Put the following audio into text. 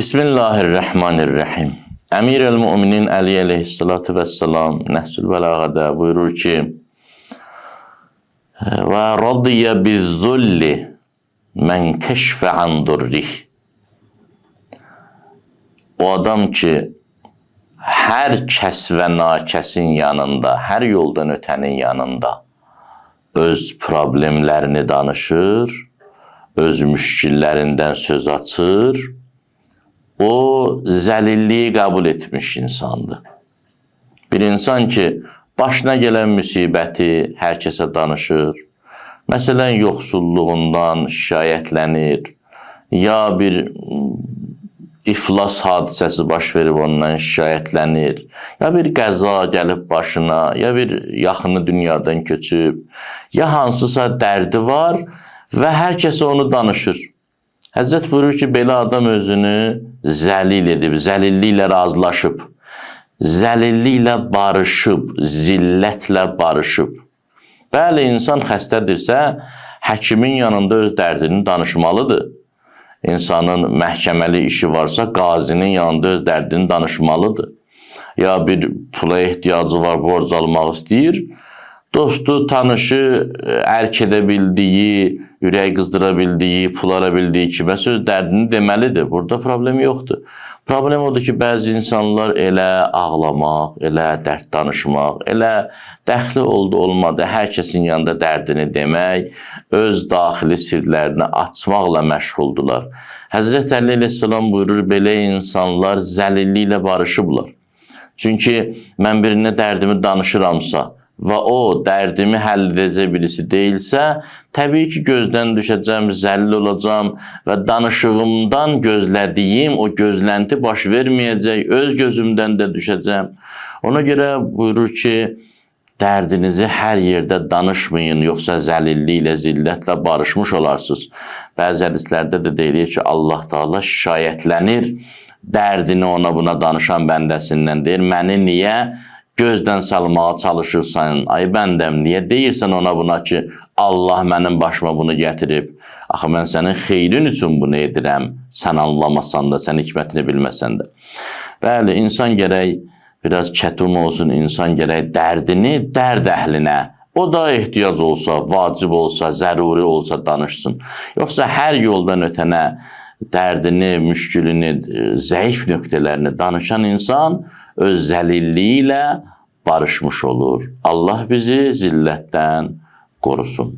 Bismillahirrahmanirrahim. Əmir-el-Müminin Əli əleyhissalatu vəssalam Nəhsül Bəlağədə buyurur ki, və radiyyə bizzulli mən kəşfə an durrih. O adam ki, hər kəs və nakəsin yanında, hər yoldan ötənin yanında öz problemlərini danışır, öz müşkillərindən söz açır, o zəlilliyi qəbul etmiş insandır. Bir insan ki, başına gələn müsibəti hər kəsə danışır, məsələn, yoxsulluğundan şikayətlənir, ya bir iflas hadisəsi baş verib ondan şikayətlənir, ya bir qəza gəlib başına, ya bir yaxını dünyadan köçüb, ya hansısa dərdi var və hər kəsə onu danışır. Həzrət buyurur ki, belə adam özünü zəlil edib, zəlilliklə razılaşıb, zəlilliklə barışıb, zillətlə barışıb. Bəli, insan xəstədirsə, həkimin yanında öz dərdini danışmalıdır. İnsanın məhkəməli işi varsa, qazinin yanında öz dərdini danışmalıdır. Ya bir pula ehtiyacı var, borc almaq istəyir, dostu, tanışı, ərk edə bildiyi, ürək qızdıra bildiyi, pul ala bildiyi kimə söz dərdini deməlidir. Burada problem yoxdur. Problem odur ki, bəzi insanlar elə ağlamaq, elə dərd danışmaq, elə dəxli oldu, olmadı, hər kəsin yanında dərdini demək, öz daxili sirlərini açmaqla məşğuldular. Həzrət Əli əleyhissalam buyurur, belə insanlar zəlilliklə barışıblar. Çünki mən birinə dərdimi danışıramsa və o dərdimi həll edəcək birisi deyilsə, təbii ki, gözdən düşəcəm, zəlil olacam və danışığımdan gözlədiyim o gözlənti baş verməyəcək, öz gözümdən də düşəcəm. Ona görə buyurur ki, dərdinizi hər yerdə danışmayın, yoxsa zəlilliklə, zillətlə barışmış olarsınız. Bəzi hədislərdə də deyilir ki, Allah Taala şikayətlənir, dərdini ona buna danışan bəndəsindən deyir, məni niyə gözdən salmağa çalışırsan, ay bəndəm, niyə deyirsən ona buna ki, Allah mənim başıma bunu gətirib, axı mən sənin xeyrin üçün bunu edirəm, sən anlamasan da, sən hikmətini bilməsən də. Bəli, insan gərək biraz kətum olsun, insan gərək dərdini dərd əhlinə, o da ehtiyac olsa, vacib olsa, zəruri olsa danışsın. Yoxsa hər yoldan ötənə dərdini, müşkülünü, zəif nöqtələrini danışan insan öz zəlilliyi ilə barışmış olur. Allah bizi zillətdən qorusun.